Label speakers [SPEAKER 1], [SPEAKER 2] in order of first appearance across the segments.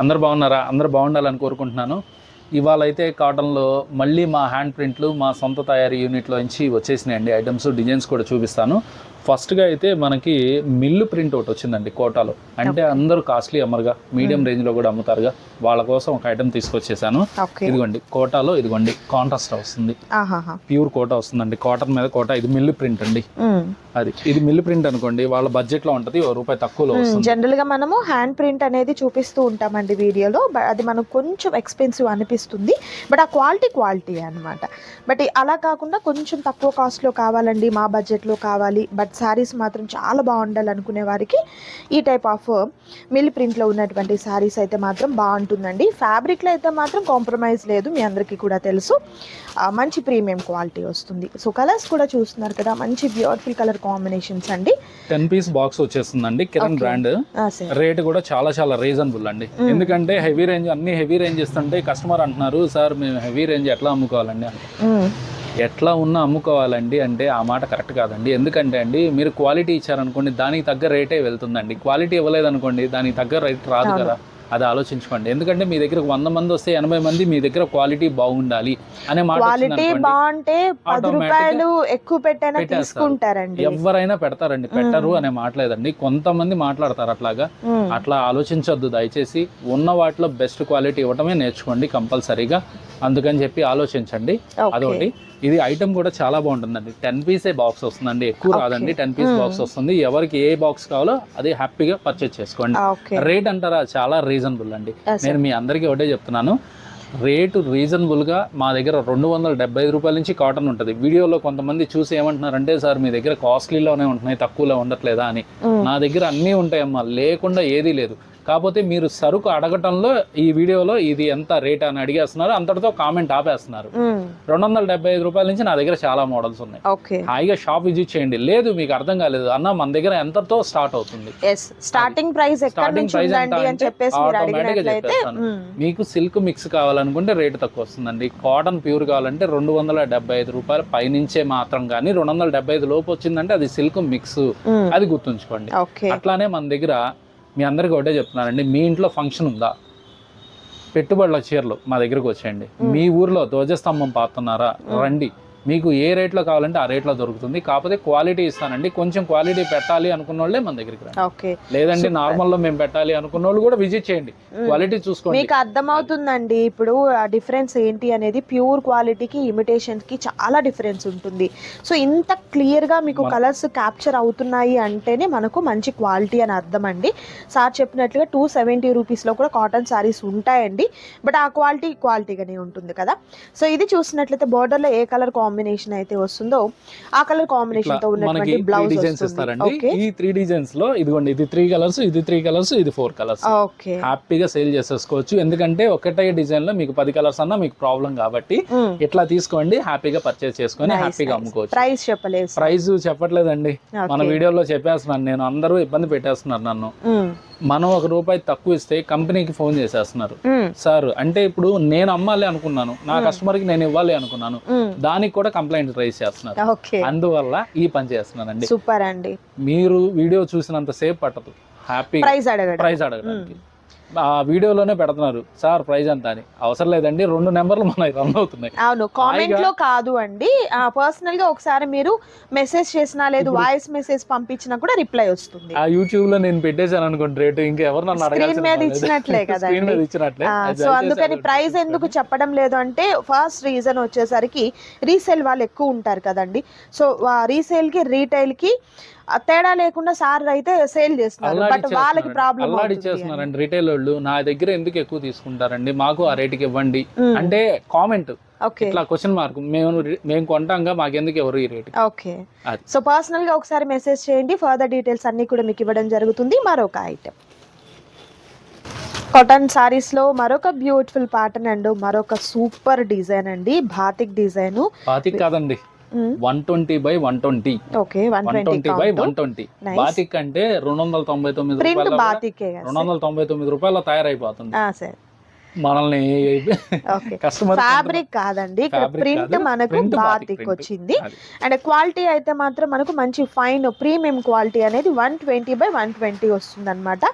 [SPEAKER 1] అందరు బాగున్నారా? అందరు బాగుండాలని కోరుకుంటున్నాను. ఇవాళ అయితే కాటన్లో మళ్ళీ మా హ్యాండ్ ప్రింట్లు మా సొంత తయారీ యూనిట్లో నుంచి వచ్చేసినాయండి. ఐటమ్స్ డిజైన్స్ కూడా చూపిస్తాను. ఫస్ట్గా అయితే మనకి మిల్లు ప్రింట్ ఒకటి వచ్చిందండి కోటాలో. అంటే అందరూ కాస్ట్లీ అమ్మరుగా, మీడియం రేంజ్లో కూడా అమ్ముతారుగా, వాళ్ళ కోసం ఒక ఐటమ్ తీసుకొచ్చేసాను. ఇదిగోండి కోటాలో, ఇదిగోండి కాంట్రాస్ట్ వస్తుంది, ప్యూర్ కోటా వస్తుందండి. కాటన్ మీద కోటా. ఇది మిల్లు ప్రింట్ అండి. ఇది మిల్లు ప్రింట్ అనుకోండి, వాళ్ళ బడ్జెట్ లో ఉంటది, ₹1 తక్కువలో వస్తుంది.
[SPEAKER 2] జనరల్ గా మనము హ్యాండ్ ప్రింట్ అనేది చూపిస్తూ ఉంటామండి వీడియోలో, అది మనకు కొంచెం ఎక్స్పెన్సివ్ అనిపిస్తుంది, బట్ ఆ క్వాలిటీ అన్నమాట. బట్ అలా కాకుండా కొంచెం తక్కువ కాస్ట్ లో కావాలండి, మా బడ్జెట్ లో కావాలి, బట్ శారీస్ మాత్రం చాలా బాగుండాలి అనుకునే వారికి ఈ టైప్ ఆఫ్ మిల్ ప్రింట్ లో ఉన్నటువంటి శారీస్ అయితే మాత్రం బాగుంటుందండి. ఫ్యాబ్రిక్ లో అయితే మాత్రం కాంప్రమైజ్ లేదు, మీ అందరికీ కూడా తెలుసు. మంచి ప్రీమియం క్వాలిటీ వస్తుంది. సో కలర్స్ కూడా చూస్తున్నారు కదా, మంచి బ్యూటిఫుల్ కలర్ కాంబినేషన్స్ అండి.
[SPEAKER 1] 10 పీస్ బాక్స్ వచ్చేస్తుందండి. కిరణ్ బ్రాండ్. రేట్ కూడా చాలా చాలా రీజనబుల్ అండి. ఎందుకంటే హెవీ రేంజ్, అన్ని హెవీ రేంజ్ ఇస్తుంటే కస్టమర్ అంటున్నారు, సార్ మేము హెవీ రేంజ్ ఎట్లా అమ్ముకోవాలండి అంటే, ఎట్లా ఉన్నా అమ్ముకోవాలండి అంటే ఆ మాట కరెక్ట్ కాదండి. ఎందుకంటే అండి, మీరు క్వాలిటీ ఇచ్చారనుకోండి, దానికి తగ్గ రేటే వెళ్తుందండి. క్వాలిటీ ఇవ్వలేదనుకోండి, దానికి తగ్గ రేట్ రాదు కదా. అది ఆలోచించుకోండి. ఎందుకంటే మీ దగ్గర 100 మంది వస్తే 80 మంది మీ దగ్గర క్వాలిటీ బాగుండాలి అనే మాట.
[SPEAKER 2] క్వాలిటీ బాగుంటే ₹10 ఎక్కువ పెట్టైనా తీసుకుంటారండి.
[SPEAKER 1] ఎవరైనా పెడతారండి, పెట్టరు అనే మాట లేదండి. కొంతమంది మాట్లాడతారు అట్లాగా. అట్లా ఆలోచించొద్దు దయచేసి. ఉన్న వాటిలో బెస్ట్ క్వాలిటీ ఇవ్వటమే నేర్చుకోండి కంపల్సరీగా. అందుకని చెప్పి ఆలోచించండి. అదొకటి. ఇది ఐటమ్ కూడా చాలా బాగుంటుందండి. 10 పీసే బాక్స్ వస్తుందండి, ఎక్కువ రాదండి. 10 పీస్ బాక్స్ వస్తుంది. ఎవరికి ఏ బాక్స్ కావాలో అది హ్యాపీగా పర్చేజ్ చేసుకోండి. రేట్ అంటారా, చాలా రీజనబుల్ అండి. నేను మీ అందరికీ ఒకటే చెప్తున్నాను, రేటు రీజనబుల్గా మా దగ్గర ₹275 నుంచి కాటన్ ఉంటుంది. వీడియోలో కొంతమంది చూసి ఏమంటున్నారంటే, సార్ మీ దగ్గర కాస్ట్లీలోనే ఉంటున్నాయి, తక్కువలో ఉండట్లేదా అని. నా దగ్గర అన్నీ ఉంటాయమ్మా, లేకుండా ఏదీ లేదు. కాకపోతే మీరు సరుకు అడగటంలో ఈ వీడియోలో ఇది ఎంత రేట్ అని అడిగేస్తున్నారు, అంతటితో కామెంట్ ఆపేస్తున్నారు. ₹275 నుంచి నా దగ్గర చాలా మోడల్స్ ఉన్నాయి. హాయిగా షాప్ విజిట్ చేయండి. లేదు మీకు అర్థం కాలేదు అన్న, మన దగ్గర ఎంతతో స్టార్ట్ అవుతుంది,
[SPEAKER 2] స్టార్టింగ్ ప్రైస్
[SPEAKER 1] ఆటోమేటిక్గా చెప్పేస్తాను. మీకు సిల్క్ మిక్స్ కావాలనుకుంటే రేటు తక్కువ వస్తుందండి. కాటన్ ప్యూర్ కావాలంటే ₹275 పైనుంచే మాత్రం. కానీ 275 లోపు వచ్చిందంటే అది సిల్క్ మిక్స్, అది గుర్తుంచుకోండి. అట్లానే మన దగ్గర మీ అందరికీ ఒకటే చెప్తున్నానండి, మీ ఇంట్లో ఫంక్షన్ ఉందా, పెట్టుబడుల చీరలు మా దగ్గరకు వచ్చేయండి. మీ ఊర్లో ధ్వజస్తంభం పాతున్నారా, రండి. మీకు ఏ రేట్లో కావాలంటే ఆ రేట్లో దొరుకుతుంది. కాకపోతే క్వాలిటీ ఇస్తానండి. కొంచెం క్వాలిటీ పెట్టాలి అనుకున్న వాళ్ళే మన దగ్గరికి రండి. లేదండి నార్మల్లో మేము పెట్టాలి అనుకున్న వాళ్ళు కూడా విజిట్ చేయండి, క్వాలిటీ చూసుకోండి.
[SPEAKER 2] మీకు అర్థమవుతుందండి ఇప్పుడు ఆ డిఫరెన్స్ ఏంటి అనేది. ప్యూర్ క్వాలిటీకి ఇమిటేషన్ కి చాలా డిఫరెన్స్ ఉంటుంది. సో ఇంత క్లియర్ గా మీకు కలర్స్ క్యాప్చర్ అవుతున్నాయి అంటేనే మనకు మంచి క్వాలిటీ అని అర్థం అండి. సార్ చెప్పినట్లుగా ₹270 లో కూడా కాటన్ సారీస్ ఉంటాయండి, బట్ ఆ క్వాలిటీగానే ఉంటుంది కదా. సో ఇది చూసినట్లయితే బోర్డర్ లో ఏ కలర్ కాంబినేషన్ అయితే వస్తుందో ఆ కలర్ కాంబినేషన్ తో ఉన్నటువంటి బ్లౌజ్
[SPEAKER 1] డిజైన్స్ ఇస్తారండి. ఈ 3 డిజైన్స్ లో ఇదిగోండి, ఇది 3 కలర్స్, ఇది 3 కలర్స్, ఇది 4 కలర్స్. హ్యాపీగా సేల్ చేసేసుకోవచ్చు. ఎందుకంటే ఒకటే డిజైన్ లో మీకు 10 కలర్స్ అన్నా మీకు ప్రాబ్లం కాబట్టి ఇట్లా తీసుకోండి, హ్యాపీగా పర్చేస్ చేసుకొని హ్యాపీగా అమ్ముకోవచ్చు.
[SPEAKER 2] ప్రైస్ చెప్పలేదు,
[SPEAKER 1] ప్రైస్ చెప్పట్లేదండి, మన వీడియోలో చెప్పేస్తున్నాను నేను. అందరూ ఇబ్బంది పెట్టేస్తున్నారు నన్ను. మనం ₹1 తక్కువ ఇస్తే కంపెనీకి ఫోన్ చేసేస్తున్నారు, సార్ అంటే ఇప్పుడు నేను అమ్మాలి అనుకున్నాను, నా కస్టమర్ కి నేను ఇవ్వాలి అనుకున్నాను, దానికి కూడా కంప్లైంట్ రైజ్ చేస్తున్నారు. అందువల్ల ఈ పని చేస్తున్నానండి.
[SPEAKER 2] సూపర్ అండి.
[SPEAKER 1] మీరు వీడియో చూసినంత సేపు పట్టదు హ్యాపీ ప్రైజ్ అడగడానికి. ఆ వీడియోలోనే పెడుతున్నారు, సార్ ప్రైజ్ ఎంత అని. అవసరం లేదండి, 2 నెంబర్లు మన రన్ అవుతున్నాయి.
[SPEAKER 2] అవును, కామెంట్ లో కాదు అండి, పర్సనల్ గా ఒకసారి మీరు మెసేజ్ చేసినా లేదు వాయిస్ మెసేజ్ పంపించినా కూడా రిప్లై వస్తుంది.
[SPEAKER 1] ఆ యూట్యూబ్ లో నేను పెట్టేశాను అనుకోండి రేటు, ఇంకెవరు నన్ను
[SPEAKER 2] స్క్రీన్ మీద ఇచ్చినట్లే కదా. సో అందుకని ప్రైస్ ఎందుకు చెప్పడం లేదు అంటే, ఫస్ట్ రీజన్ వచ్చేసరికి రీసేల్ వాళ్ళు ఎక్కువ ఉంటారు కదండి. సో రీసేల్ కి రీటైల్ కి తేడా లేకుండా సార్ అయితే సేల్ చేస్తున్నారు, బట్ వాళ్ళకి ప్రాబ్లం
[SPEAKER 1] ఇచ్చేస్తున్నారండి. రిటైల్ వాళ్ళు నా దగ్గర ఎందుకు ఎక్కువ తీసుకుంటారండి, మాకు ఆ రేటుకి ఇవ్వండి అంటే కామెంట్, ఇట్లా క్వశ్చన్ మార్క్. మేము కొంటాంగా, మాకెందుకు ఎవరు ఈ రేట్.
[SPEAKER 2] ఓకే, సో పర్సనల్ గా ఒకసారి మెసేజ్ చేయండి, ఫర్దర్ డీటెయిల్స్ అన్ని కూడా మీకు ఇవ్వడం జరుగుతుంది. మరొక ఐటమ్ కాటన్ సారీస్ లో మరొక బ్యూటిఫుల్ ప్యాటర్న్ అండ్ మరొక సూపర్ డిజైన్ అండి. Batik design.
[SPEAKER 1] బాతిక్ కాదండి, 120/120.
[SPEAKER 2] ఓకే,
[SPEAKER 1] 120/120. బాతిక్ అంటే ₹299 తయారైపోతుంది. మనల్ని కస్టమర్
[SPEAKER 2] ఫ్యాబ్రిక్ కాదండి, ఇక్కడ ప్రింట్ మనకు బాతిక్ వచ్చింది. అండ్ క్వాలిటీ అయితే మాత్రం మనకు మంచి ఫైన్ ప్రీమియం క్వాలిటీ అనేది 120/120 వస్తుంది అనమాట.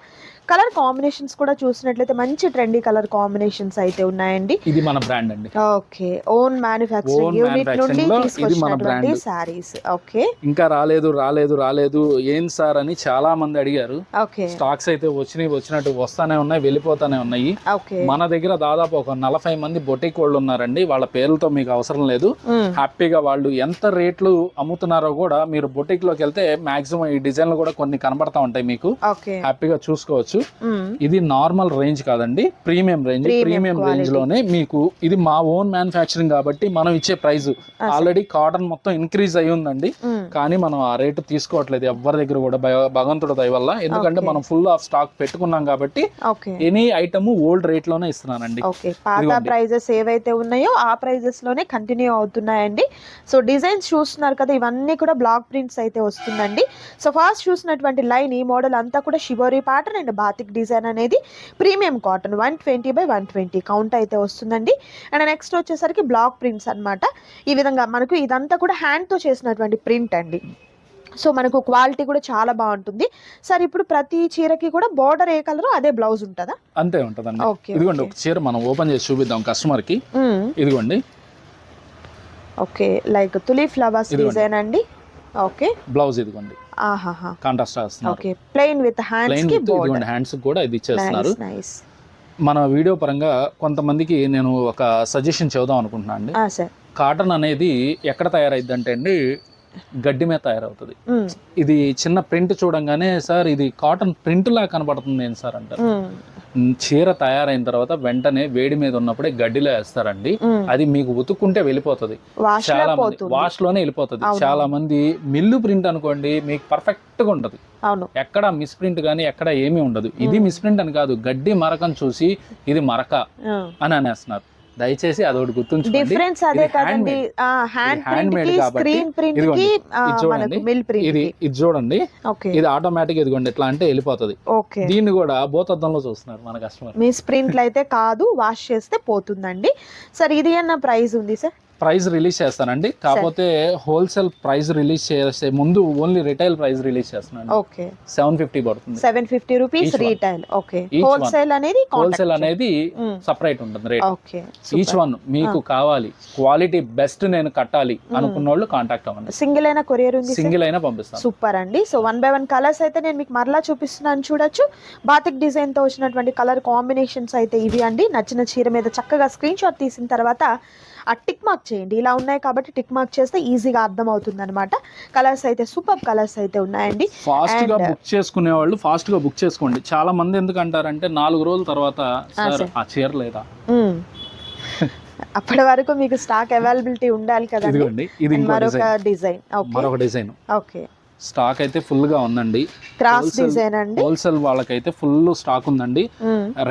[SPEAKER 2] కలర్ కాంబినేషన్స్ కూడా చూసినట్లయితే మంచి ట్రెండీ కలర్ కాంబినేషన్స్ అయితే ఉన్నాయండి.
[SPEAKER 1] ఇది మన బ్రాండ్ అండి.
[SPEAKER 2] ఓకే, ఓన్ మ్యానుఫ్యాక్చరింగ్ యూనిట్ నుండి తీసుకొచ్చినటువంటి సారీస్. ఓకే,
[SPEAKER 1] ఇంకా రాలేదు ఏం సార్ అని చాలా మంది అడిగారు.
[SPEAKER 2] ఓకే,
[SPEAKER 1] స్టాక్స్ అయితే వచ్చినట్టు వస్తానే ఉన్నాయి, వెళ్ళిపోతానే ఉన్నాయి.
[SPEAKER 2] ఓకే,
[SPEAKER 1] మన దగ్గర దాదాపు ఒక 40 మంది బొటిక్ వాళ్ళు ఉన్నారండి. వాళ్ళ పేర్లతో మీకు అవసరం లేదు. హ్యాపీగా వాళ్ళు ఎంత రేట్లు అమ్ముతున్నారో కూడా మీరు బొటిక్ లోకి వెళ్తే మాక్సిమం ఈ డిజైన్లు కూడా కొన్ని కనబడతా ఉంటాయి మీకు. హ్యాపీగా చూసుకోవచ్చు. ఇది నార్మల్ రేంజ్ కాదండి, ప్రీమియం రేంజ్ లోనే మీకు. ఇది మా ఓన్ మ్యానుఫ్యాక్చరింగ్ కాబట్టి మనం ఇచ్చే ప్రైస్ ఆల్రెడీ కాటన్ మొత్తం ఇంక్రీజ్ అయి ఉందండి. కానీ మనం ఆ రేటు తీసుకోవట్లేదు ఎవరి దగ్గర కూడా, భగవంతుడు దయ వల్ల. ఎందుకంటే మనం ఫుల్ ఆఫ్ స్టాక్ పెట్టుకున్నాం కాబట్టి ఎనీ ఐటమ్ ఓల్డ్ రేట్ లోనే ఇస్తున్నానండి.
[SPEAKER 2] పాత ప్రైజెస్ ఏవైతే ఉన్నాయో ఆ ప్రైజెస్ లోనే కంటిన్యూ అవుతున్నాయండి. సో డిజైన్స్ చూస్తున్నారు కదా, ఇవన్నీ కూడా బ్లాక్ ప్రింట్స్ అయితే వస్తుందండి. సో ఫస్ట్ చూసినటువంటి లైన్ ఈ మోడల్ అంతా కూడా shibori pattern and batik design అనేది ప్రీమియం కాటన్ 120/120 కౌంట్ అయితే వస్తుందండి. అండ్ నెక్స్ట్ వచ్చేసరికి బ్లాక్ ప్రింట్స్ అన్నమాట. ఈ విధంగా మనకు ఇదంతా కూడా హ్యాండ్ తో చేసినటువంటి ప్రింట్ అండి. సో మనకు క్వాలిటీ కూడా చాలా బాగుంటుంది సార్. ఇప్పుడు ప్రతి చీరకి కూడా బోర్డర్ ఏ కలర్ అదే బ్లౌజ్ ఉంటుందా?
[SPEAKER 1] అంతే ఉంటుందండి. ఇదిగోండి ఒక చీర మనం ఓపెన్ చేసి చూపిద్దాం కస్టమర్ కి. ఇదిగోండి, ఓకే,
[SPEAKER 2] లైక్ తులి ఫ్లవర్స్ డిజైన్ అండి. ఓకే,
[SPEAKER 1] బ్లౌజ్ ఇదిగోండి కాంట్రాస్ట్ వస్తుంది.
[SPEAKER 2] ఓకే, ప్లెయిన్ విత్ హ్యాండ్స్ కి బోర్డర్,
[SPEAKER 1] హ్యాండ్స్ కూడా ఇది ఇచ్చేస్తున్నారు. మన వీడియో పరంగా కొంతమందికి నేను ఒక సజెషన్ చెబుదాం అనుకుంటున్నాను అండి. కాటన్ అనేది ఎక్కడ తయారైద్ది అంటే అండి, గడ్డి మీద తయారవుతుంది. ఇది చిన్న ప్రింట్ చూడంగానే సార్ ఇది కాటన్ ప్రింట్ లా కనబడుతుంది ఏంటి సార్ అంటారు. చీర తయారైన తర్వాత వెంటనే వేడి మీద ఉన్నప్పుడే గడ్డిలో వేస్తారండి. అది మీకు ఉతుక్కుంటే వెళ్ళిపోతుంది, చాలా మంది వాష్ లోనే వెళ్ళిపోతుంది. చాలా మంది మిల్లు ప్రింట్ అనుకోండి మీకు పర్ఫెక్ట్ గా ఉంటది, ఎక్కడ మిస్ ప్రింట్ గానీ ఎక్కడ ఏమీ ఉండదు. ఇది మిస్ ప్రింట్ అని కాదు, గడ్డి మరకను చూసి ఇది మరక అని అనేస్తున్నారు. దయచేసి అదొకటి గుర్తుంచుకోండి.
[SPEAKER 2] డిఫరెన్స్ అదే కదండి, హ్యాండ్ మేడ్ కాబట్టి.
[SPEAKER 1] ఇది చూడండి, ఇది ఆటోమేటిక్. ఇదిగోండి ఎట్లా అంటే వెళ్ళిపోతుంది. దీన్ని కూడా భూతద్దంలో చూస్తున్నారు మన కస్టమర్.
[SPEAKER 2] మిస్ ప్రింట్లు అయితే కాదు, వాష్ చేస్తే పోతుందండి. సార్ ఇది అన్న ప్రైస్ ఉంది సార్?
[SPEAKER 1] ప్రైస్ రిలీజ్ చేస్తానండి, కాకపోతే హోల్సేల్ ప్రైస్ రిలీజ్ చేసే ముందు ఓన్లీ రిటైల్ ప్రైస్ రిలీజ్ చేస్తున్నాను.
[SPEAKER 2] ఓకే,
[SPEAKER 1] 750 పడుతుంది.
[SPEAKER 2] 750 రూపీస్ రీటైల్. ఓకే, హోల్సేల్
[SPEAKER 1] అనేది సెపరేట్ ఉంటుంది రేట్.
[SPEAKER 2] ఓకే,
[SPEAKER 1] ఈచ్ వన్ మీకు కావాలి క్వాలిటీ బెస్ట్ నేను కట్టాలి అనుకున్న వాళ్ళు కాంటాక్ట్ అవ్వండి.
[SPEAKER 2] సింగిల్ అయినా కొరియర్ ఉంది,
[SPEAKER 1] సింగిల్ అయినా పంపిస్తాను.
[SPEAKER 2] సూపర్ అండి. సో 1 by 1 కలర్స్ అయితే నేను మీకు మరలా చూపిస్తున్నాను, చూడొచ్చు. బాతిక్ డిజైన్ తో వచ్చినటువంటి కలర్ కాంబినేషన్స్ అయితే ఇవి అండి. నచ్చిన చీర మీద చక్కగా స్క్రీన్ షాట్ తీసిన తర్వాత ఆ టిక్ మార్క్ చేయండి. ఇలా ఉన్నాయి కాబట్టి టిక్ మార్క్ చేస్తే ఈజీగా అర్థం అవుతుంది అనమాట. కలర్స్ అయితే సూపర్ కలర్స్ అయితే ఉన్నాయండి.
[SPEAKER 1] ఫాస్ట్ గా బుక్ చేసుకునే వాళ్ళు ఫాస్ట్ గా బుక్ చేసుకోండి. చాలా మంది ఎందుకు అంటారంటే 4 రోజుల తర్వాత ఆ చీర లేదా,
[SPEAKER 2] అప్పటి వరకు మీకు స్టాక్ అవైలబిలిటీ ఉండాలి కదా.
[SPEAKER 1] ఇది
[SPEAKER 2] మరొక డిజైన్,
[SPEAKER 1] మరొక డిజైన్.
[SPEAKER 2] ఓకే,
[SPEAKER 1] స్టాక్ అయితే ఫుల్ గా ఉందండి.
[SPEAKER 2] క్రాస్ డిజైన్ అండి.
[SPEAKER 1] హోల్సేల్ వాళ్ళకైతే ఫుల్ స్టాక్ ఉందండి.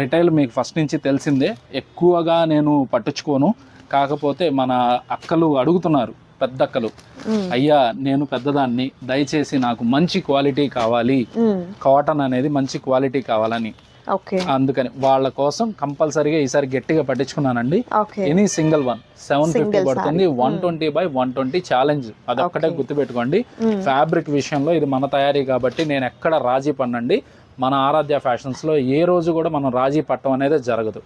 [SPEAKER 1] రిటైల్ మీకు ఫస్ట్ నుంచి తెలిసిందే, ఎక్కువగా నేను పట్టించుకోను. కాకపోతే మన అక్కలు అడుగుతున్నారు, పెద్ద అక్కలు, అయ్యా నేను పెద్దదాన్ని, దయచేసి నాకు మంచి క్వాలిటీ కావాలి, కాటన్ అనేది మంచి క్వాలిటీ కావాలని. అందుకని వాళ్ళ కోసం కంపల్సరీగా ఈసారి గట్టిగా పట్టించుకున్నానండి. ఎనీ సింగిల్ వన్ 750 పడుతుంది. 120/120 ఛాలెంజ్, అదొక్కటే గుర్తుపెట్టుకోండి. ఫ్యాబ్రిక్ విషయంలో ఇది మన తయారీ కాబట్టి నేను ఎక్కడ రాజీ పడనండి. మన ఆరాధ్య ఫ్యాషన్స్ లో ఏ రోజు కూడా మనం రాజీ పట్టడం అనేది జరగదు.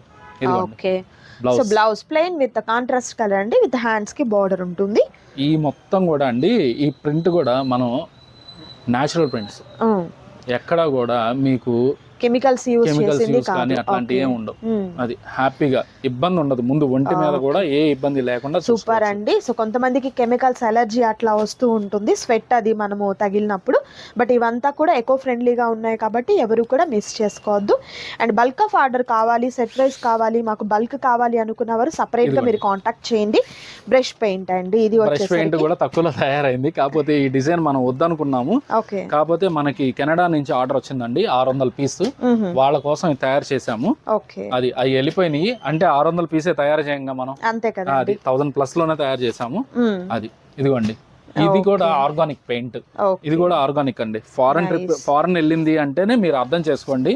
[SPEAKER 2] Blouse plain with contrast colour అండి, విత్ హ్యాండ్స్ కి బార్డర్ ఉంటుంది.
[SPEAKER 1] ఈ మొత్తం కూడా అండి, ఈ ప్రింట్ కూడా మనం న్యాచురల్ ప్రింట్స్, ఎక్కడ కూడా మీకు
[SPEAKER 2] కెమికల్స్ యూస్
[SPEAKER 1] కానీ అట్లాంటివి ఏమి ఉండవు. అది హ్యాపీగా ఇబ్బంది ఉండదు. ముందు ఒంటి మీద కూడా ఏ ఇబ్బంది లేకుండా.
[SPEAKER 2] సూపర్ అండి. సో కొంతమందికి కెమికల్స్ అలర్జీ అట్లా వస్తూ ఉంటుంది, స్వెట్ అది మనము తగిలినప్పుడు. బట్ ఇవంతా కూడా ఎకో ఫ్రెండ్లీగా ఉన్నాయి కాబట్టి ఎవరు కూడా మిస్ చేసుకోవద్దు. అండ్ బల్క్ ఆఫ్ ఆర్డర్ కావాలి, సెట్ వైస్ కావాలి, మాకు బల్క్ కావాలి అనుకున్నవారు సపరేట్ గా మీరు కాంటాక్ట్ చేయండి. బ్రష్ పెయింట్ అండి, ఇది
[SPEAKER 1] బ్రష్ పెయింట్ కూడా తక్కువలో తయారైంది. కాకపోతే ఈ డిజైన్ మనం వద్దనుకున్నాము. కాకపోతే మనకి కెనడా నుంచి ఆర్డర్ వచ్చిందండి, 600 పీస్. వాళ్ళ కోసం తయారు చేసాము. అది అవి వెళ్ళిపోయినాయి అంటే 600 పీసే తయారు చేయంగా మనం,
[SPEAKER 2] అంతే కదా.
[SPEAKER 1] అది 1000+ లోనే తయారు చేసాము. అది ఇదిగోండి, ఇది కూడా ఆర్గానిక్ పెయింట్. ఇది కూడా ఆర్గానిక్ అండి. ఫారెన్ వెళ్ళింది అంటేనే మీరు అర్థం చేసుకోండి.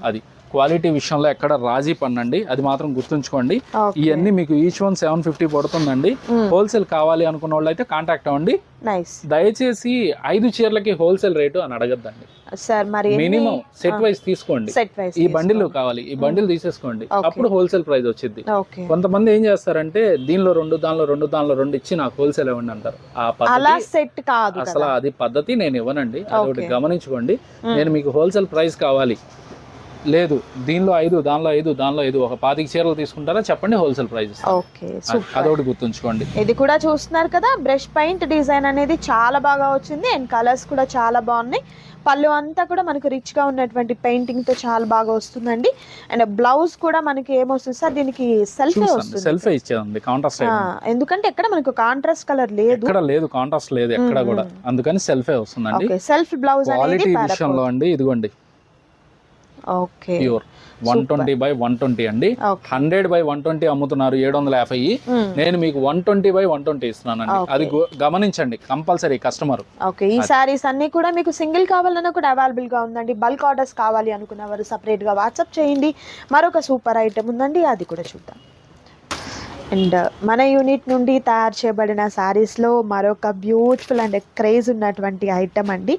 [SPEAKER 1] అది క్వాలిటీ విషయంలో ఎక్కడ రాజీ పడండి, అది మాత్రం గుర్తుంచుకోండి.
[SPEAKER 2] Okay.
[SPEAKER 1] ఇవన్నీ మీకు ఈచ్ వన్ 750 పడుతుందండి. హోల్సేల్ కావాలి అనుకున్న వాళ్ళు అయితే కాంటాక్ట్ అవ్వండి.
[SPEAKER 2] నైస్
[SPEAKER 1] దయచేసి 5 చీరలకి హోల్సేల్ రేటు అని అడగద్దండి.
[SPEAKER 2] సార్. మరి
[SPEAKER 1] మినిమం సెట్ వైజ్ తీసుకోండి.
[SPEAKER 2] సెట్ వైస్
[SPEAKER 1] ఈ బండిల్ కావాలి, ఈ బండిల్ తీసేసుకోండి, అప్పుడు హోల్సేల్ ప్రైస్ వచ్చింది.
[SPEAKER 2] ఓకే.
[SPEAKER 1] కొంతమంది ఏం చేస్తారంటే దీనిలో 2 దానిలో 2 దానిలో 2 ఇచ్చి నాకు హోల్సేల్ ఇవ్వండి అంటారు. ఆ
[SPEAKER 2] అలా
[SPEAKER 1] పద్ధతి
[SPEAKER 2] సెట్ కాదు
[SPEAKER 1] అసలు అది పద్ధతి నేను ఇవ్వనండి. అదొకటి గమనించుకోండి. నేను మీకు హోల్సేల్ ప్రైస్ కావాలి, లేదు దీనిలో 5 దానిలో 5 దానిలో 5 ఒక 25 చీరలు తీసుకుంటారా చెప్పండి, హోల్సేల్ ప్రైస్.
[SPEAKER 2] ఓకే,
[SPEAKER 1] అదొకటి గుర్తుంచుకోండి.
[SPEAKER 2] ఇది కూడా చూస్తున్నారు కదా, బ్రష్ పెయింట్ డిజైన్ అనేది చాలా బాగా వచ్చింది అండ్ కలర్స్ కూడా చాలా బాగున్నాయి. పళ్ళు అంతా కూడా మనకు రిచ్ గా ఉన్నటువంటి పెయింటింగ్ తో చాలా బాగా వస్తుందండి. అండ్ బ్లౌజ్ కూడా మనకి ఏమొస్తుంది సార్, దీనికి సెల్ఫ్ వస్తుంది.
[SPEAKER 1] సెల్ఫ్ ఇచ్చేదండి, కాంట్రాస్ట్.
[SPEAKER 2] ఎందుకంటే ఎక్కడ మనకు కాంట్రాస్ట్ కలర్ లేదు,
[SPEAKER 1] ఎక్కడ లేదు కాంట్రాస్ట్ లేదు ఎక్కడ కూడా, అందుకని సెల్ఫే వస్తుందండి.
[SPEAKER 2] సెల్ఫ్ బ్లౌజ్
[SPEAKER 1] క్వాలిటీ విషయంలో అండి ఇదిగోండి
[SPEAKER 2] ఓకే
[SPEAKER 1] ప్యూర్ 120/120 అండి. 100/120 అమ్ముతున్నారు 750. నేను మీకు 120/120 ఇస్తున్నానండి. అది గమనించండి కంపల్సరీ కస్టమర్.
[SPEAKER 2] ఓకే. ఈ సారీస్ అన్ని కూడా మీకు సింగిల్ కావాలన్నా కూడా అవైలబుల్ గా ఉందండి. బల్క్ ఆర్డర్స్ కావాలి అనుకున్న వారు సపరేట్ గా వాట్సాప్ చేయండి. మరొక సూపర్ ఐటమ్ ఉందండి, అది కూడా చూద్దాం. అండ్ మన యూనిట్ నుండి తయారు చేయబడిన శారీస్లో మరొక బ్యూటిఫుల్ అండ్ క్రేజ్ ఉన్నటువంటి ఐటమ్ అండి.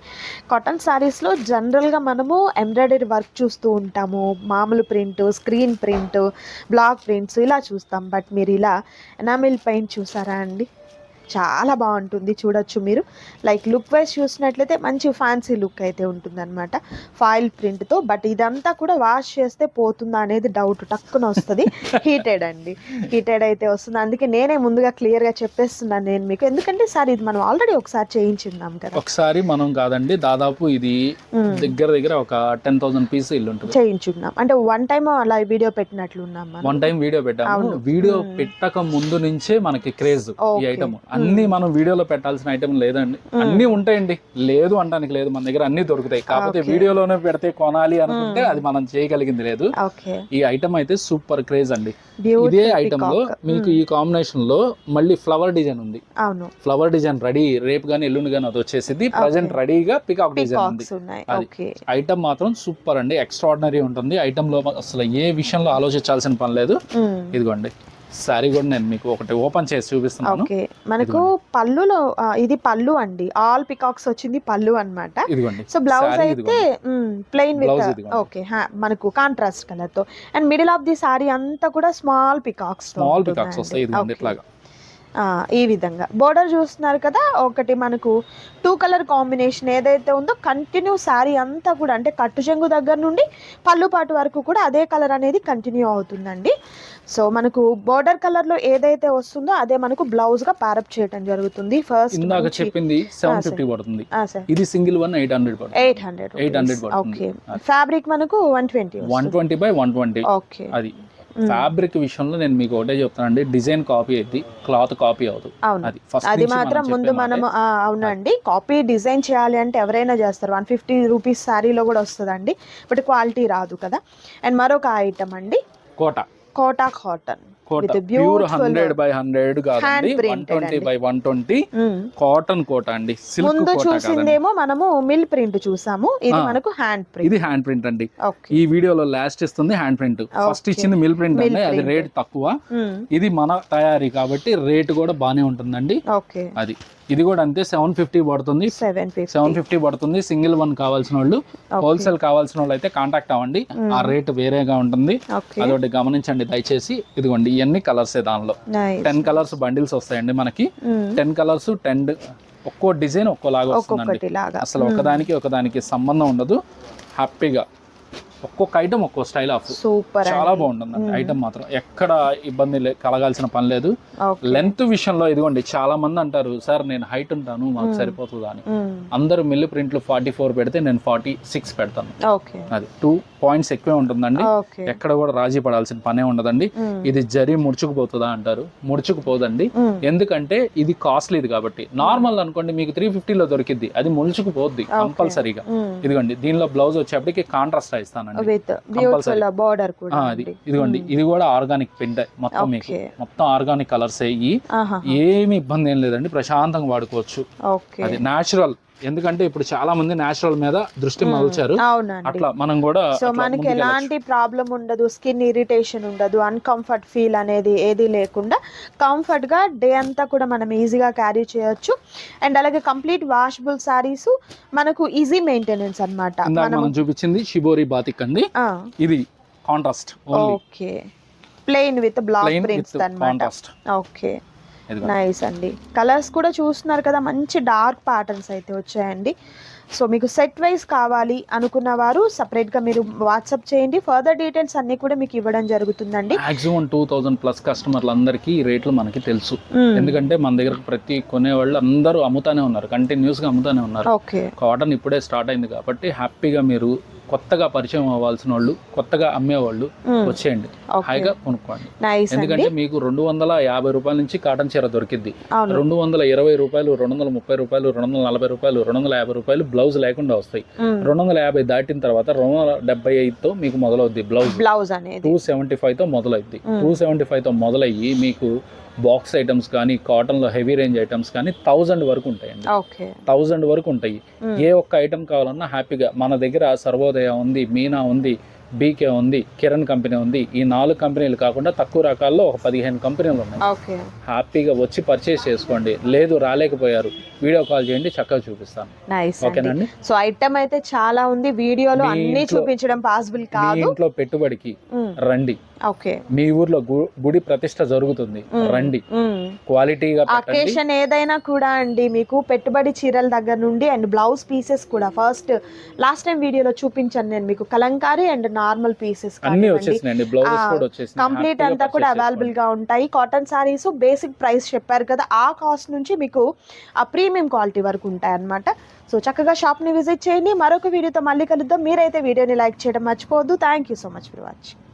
[SPEAKER 2] కాటన్ శారీస్లో జనరల్గా మనము ఎంబ్రాయిడరీ వర్క్ చూస్తూ ఉంటాము, మామూలు print, screen print, block prints ఇలా చూస్తాం. బట్ మీరు ఇలా ఎనామిల్ పెయింట్ చూసారా అండి, చాలా బాగుంటుంది. చూడొచ్చు మీరు, లైక్ లుక్ వైజ్ చూసినట్లయితే మంచి ఫ్యాన్సీ లుక్ అయితే ఉంటుందన్నమాట ఫాయిల్ ప్రింట్తో. బట్ ఇదంతా కూడా వాష్ చేస్తే పోతుందా అనేది డౌట్ టక్కున వస్తుంది. హీటెడ్ అండి, హీటెడ్ అయితే వస్తుంది. అందుకే నేనే ముందుగా క్లియర్గా చెప్పేస్తున్నాను నేను మీకు, ఎందుకంటే సార్ ఇది మనం ఆల్రెడీ ఒకసారి చేయించున్నాం కదా.
[SPEAKER 1] ఒకసారి మనం కాదండి, దాదాపు ఇది దగ్గర ఒక 10,000 పీస్ ఇల్లు ఉంటుంది
[SPEAKER 2] చేయించున్నాం. అంటే వన్ టైం అలా వీడియో పెట్టినట్లు ఉన్నాం,
[SPEAKER 1] వన్ టైం వీడియో పెట్టాము. వీడియో పెట్టక ముందు నుంచే మనకి క్రేజ్ ఈ ఐటమ్. అన్ని మనం వీడియోలో పెట్టాల్సిన ఐటమ్ లేదండి, అన్ని ఉంటాయండి, లేదు అంటానికి లేదు, మన దగ్గర అన్ని దొరుకుతాయి. కాకపోతే వీడియోలోనే పెడితే కొనాలి అనుకుంటే అది మనం చేయగలిగింది లేదు. ఈ ఐటమ్ అయితే సూపర్ క్రేజ్ అండి. ఇదే ఐటమ్ లో మీకు ఈ కాంబినేషన్ లో మళ్ళీ ఫ్లవర్ డిజైన్ ఉంది. ఫ్లవర్ డిజైన్ రెడీ, రేపు గానీ ఎల్లుండి గానీ అది వచ్చేసింది. ప్రజెంట్ రెడీగా పికాక్ డిజైన్ ఉంది. అది ఐటమ్ మాత్రం సూపర్ అండి, ఎక్స్ట్రాడినరీ ఉంటుంది. ఐటమ్ లో అసలు ఏ విషయంలో ఆలోచించాల్సిన పని లేదు. ఇదిగోండి సారీ కూడా నేను మీకు ఒకటి ఓపెన్ చేసి చూపిస్తున్నాను.
[SPEAKER 2] మనకు పళ్ళులో ఇది పళ్ళు అండి, ఆల్ పికాక్స్ వచ్చింది పళ్ళు అన్నమాట.
[SPEAKER 1] ఇదిగోండి.
[SPEAKER 2] సో బ్లౌజ్ అయితే ప్లెయిన్ విత్ ఓకే మనకు కాంట్రాస్ట్ కలర్ తో, and middle of the sorry అంతా కూడా స్మాల్ పికాక్స్
[SPEAKER 1] వస్తాయి. ఇదిగోండి ఇట్లాగా
[SPEAKER 2] ఈ విధంగా బోర్డర్ చూస్తున్నారు కదా. ఒకటి మనకు 2 కలర్ కాంబినేషన్ ఏదైతే ఉందో కంటిన్యూ శారీ అంతా కూడా, అంటే కట్టు చెంగు దగ్గర నుండి పళ్ళు పాటు వరకు కూడా అదే కలర్ అనేది కంటిన్యూ అవుతుందండి. సో మనకు బోర్డర్ కలర్ లో ఏదైతే వస్తుందో అదే మనకు బ్లౌజ్ గా ప్యారప్ చేయడం జరుగుతుంది. ఫస్ట్
[SPEAKER 1] ఇందాక చెప్పింది 750 పడుతుంది, ఇది సింగిల్ వన్ 800 పడుతుంది.
[SPEAKER 2] ఓకే. ఫ్యాబ్రిక్ మనకు
[SPEAKER 1] 120/120.
[SPEAKER 2] ఓకే.
[SPEAKER 1] అది ఫ్యాబ్రిక్ విషయంలో నేను మీకు ఒకటే చెప్తానండి, డిజైన్ కాపీ అయితే క్లాత్ కాపీ అవుతుంది.
[SPEAKER 2] అది మాత్రం ముందు మనం అవునండి, కాపీ డిజైన్ చేయాలి అంటే ఎవరైనా చేస్తారు. 150 రూపీస్ శారీలో కూడా వస్తుందండి, బట్ క్వాలిటీ రాదు కదా. అండ్ మరొక ఐటమ్ అండి కోటా కాటన్,
[SPEAKER 1] ప్యూర్ 100/100 కాదండి, 120/120 కాటన్ కోట అండి.
[SPEAKER 2] ముందు చూసిందేమో మనము మిల్ ప్రింట్ చూసాము, ఇది మనకు హ్యాండ్ ప్రింట్.
[SPEAKER 1] ఇది హ్యాండ్ ప్రింట్ అండి. ఈ వీడియోలో లాస్ట్ ఇస్తుంది హ్యాండ్ ప్రింట్, ఫస్ట్ ఇచ్చింది మిల్ ప్రింట్ అండి. అది రేట్ తక్కువ, ఇది మన తయారీ కాబట్టి రేట్ కూడా బానే ఉంటుందండి. అది ఇది కూడా అంతే 750 పడుతుంది. 750 పడుతుంది. సింగిల్ వన్ కావాల్సిన వాళ్ళు, హోల్సేల్ కావాల్సిన వాళ్ళు అయితే కాంటాక్ట్ అవ్వండి, ఆ రేట్ వేరేగా ఉంటుంది. అదొకటి గమనించండి దయచేసి. ఇదిగోండి ఇవన్నీ కలర్స్, దానిలో 10 కలర్స్ బండిల్స్ వస్తాయండి మనకి. 10 కలర్స్ 10 ఒక్కో డిజైన్ ఒక్కోలాగా వస్తుందండి. అసలు ఒకదానికి సంబంధం ఉండదు. హ్యాపీగా ఒక్కొక్క ఐటమ్ ఒక్కో స్టైల్ ఆఫ్
[SPEAKER 2] సూపర్,
[SPEAKER 1] చాలా బాగుంటుంది ఐటమ్ మాత్రం. ఎక్కడ ఇబ్బంది కలగాల్సిన పని లేదు. లెంత్ విషయంలో ఇదిగోండి చాలా మంది అంటారు, సార్ నేను హైట్ ఉంటాను మాకు సరిపోతుందా అని. అందరూ మిల్లు ప్రింట్లు 44 పెడితే నేను 46 పెడతాను. అది 2 పాయింట్స్ ఎక్కువే ఉంటుందండి. ఎక్కడ కూడా రాజీ పడాల్సిన పనే ఉండదండి. ఇది జరీ ముడుచుకుపోతుందా అంటారు, ముడుచుకుపోదండి. ఎందుకంటే ఇది కాస్ట్లీది కాబట్టి. నార్మల్ అనుకోండి మీకు 350లో దొరికిద్ది, అది ముడుచుకుపోద్ది కంపల్సరీగా. ఇదిగోండి దీనిలో బ్లౌజ్ వచ్చేప్పటికి కాంట్రాస్ట్ ఇస్తాను. ఇదిగోండి ఇది కూడా ఆర్గానిక్ పెయింట్ మొత్తం, మీకు మొత్తం ఆర్గానిక్ కలర్స్ అయ్యి ఏమి ఇబ్బంది ఏం లేదండి, ప్రశాంతంగా వాడుకోవచ్చు. అది న్యాచురల్ ఎందుకంటే ఇప్పుడు చాలా మంది నేచురల్ మీద దృష్టి మరల్చారు.
[SPEAKER 2] అవునండి.
[SPEAKER 1] అట్లా మనం కూడా
[SPEAKER 2] సో
[SPEAKER 1] అట్లా
[SPEAKER 2] మనకి
[SPEAKER 1] ముందుకెళ్ళొచ్చు.
[SPEAKER 2] ఎలాంటి ప్రాబ్లం ఉండదు, స్కిన్ ఇరిటేషన్ ఉండదు, అన్కంఫర్ట్ ఫీల్ అనేది ఏది లేకుండా కంఫర్ట్ గా డే అంతా కూడా మనం ఈజీగా క్యారీ చేయొచ్చు. అండ్ అలాగే కంప్లీట్ వాషబుల్ సారీస్ మనకు ఈజీ మెయింటెనెన్స్ అన్నమాట.
[SPEAKER 1] ఇందాక మనం చూపించింది షిబోరి బాతిక్ అండి, ఇది contrast
[SPEAKER 2] okay, plain with block prints అన్నమాట.
[SPEAKER 1] కాంట్రాస్ట్.
[SPEAKER 2] ఓకే, నైస్ అండి. కలర్స్ కూడా చూస్తున్నారు కదా, మంచి డార్క్ ప్యాటర్న్స్ అయితే వచ్చాయండి. సో మీకు సెట్ వైజ్ కావాలి అనుకున్న వారు సపరేట్గా మీరు వాట్సాప్ చేయండి. ఫర్దర్ డీటెయిల్స్ అన్నీ కూడా మీకు ఇవ్వడం జరుగుతుందండి.
[SPEAKER 1] మాక్సిమం 2000+ కస్టమర్లు అందరికీ ఈ రేట్లు మనకి తెలుసు. ఎందుకంటే మన దగ్గర ప్రతి కొనేవాళ్ళు అందరూ అమ్ముతానే ఉన్నారు, కంటిన్యూస్గా అమ్ముతానే ఉన్నారు.
[SPEAKER 2] ఓకే,
[SPEAKER 1] కాటన్ ఇప్పుడే స్టార్ట్ అయింది కాబట్టి హ్యాపీగా మీరు కొత్తగా పరిచయం అవ్వాల్సిన వాళ్ళు, కొత్తగా అమ్మేవాళ్ళు వచ్చేయండి, హాయిగా కొనుక్కోండి. ఎందుకంటే మీకు 250 రూపాయల నుంచి కాటన్ చీర దొరికిద్ది. 220 రూపాయలు, 230 రూపాయలు, 240 రూపాయలు, 250 రూపాయలు బ్లౌజ్ లేకుండా వస్తాయి. 250 దాటిన తర్వాత 275తో మీకు మొదలవుద్ది బ్లౌజ్ అనేది. 275తో మొదలవుద్ది. 275తో మొదలయ్యి మీకు బాక్స్ ఐటమ్స్ కానీ, కాటన్ లో హెవీ రేంజ్ ఐటమ్స్ కానీ 1000 వరకు ఉంటాయండి. 1000 వరకు ఉంటాయి. ఏ ఒక్క ఐటమ్ కావాలన్నా హ్యాపీగా మన దగ్గర సర్వోదయ ఉంది, మీనా ఉంది, బీకే ఉంది, కిరణ్ కంపెనీ ఉంది. ఈ 4 కంపెనీలు కాకుండా తక్కువ రకాల్లో ఒక 15 కంపెనీలు ఉన్నాయి. హ్యాపీగా వచ్చి పర్చేస్ చేసుకోండి. లేదు రాలేకపోయారు, వీడియో కాల్ చేయండి, చక్కగా చూపిస్తాను. ఓకేనండి.
[SPEAKER 2] సో ఐటమ్ అయితే చాలా ఉంది, వీడియోలో అన్ని చూపించడం పాసిబుల్ కాదు.
[SPEAKER 1] ఇంట్లో పెట్టుబడికి రండి.
[SPEAKER 2] ఓకే,
[SPEAKER 1] మీ ఊర్లో గుడి ప్రతిష్ట జరుగుతుంది, రండి. క్వాలిటీగా
[SPEAKER 2] అకేషన్ ఏదైనా కూడా అండి, మీకు పెట్టుబడి చీరల దగ్గర నుండి అండ్ బ్లౌజ్ పీసెస్ కూడా లాస్ట్ టైం వీడియోలో చూపించాను నేను మీకు, కలంకారీ అండ్ నార్మల్ పీసెస్
[SPEAKER 1] అన్ని వచ్చేసినాయండి, బ్లౌజెస్ కూడా వచ్చేసినాయి,
[SPEAKER 2] కంప్లీట్ అంతా కూడా అవైలబుల్ గా ఉంటాయి. కాటన్ సారీస్ బేసిక్ ప్రైస్ చెప్పారు కదా, ఆ కాస్ట్ నుంచి మీకు ఆ ప్రీమియం క్వాలిటీ వరకు ఉంటాయి అన్నమాట. సో చక్కగా షాప్ ని విజిట్ చేయండి. మరొక వీడియోతో మళ్ళీ కలుద్దాం. మీరైతే వీడియోని లైక్ చేయడం మర్చిపోవద్దు. Thank you so much for watching.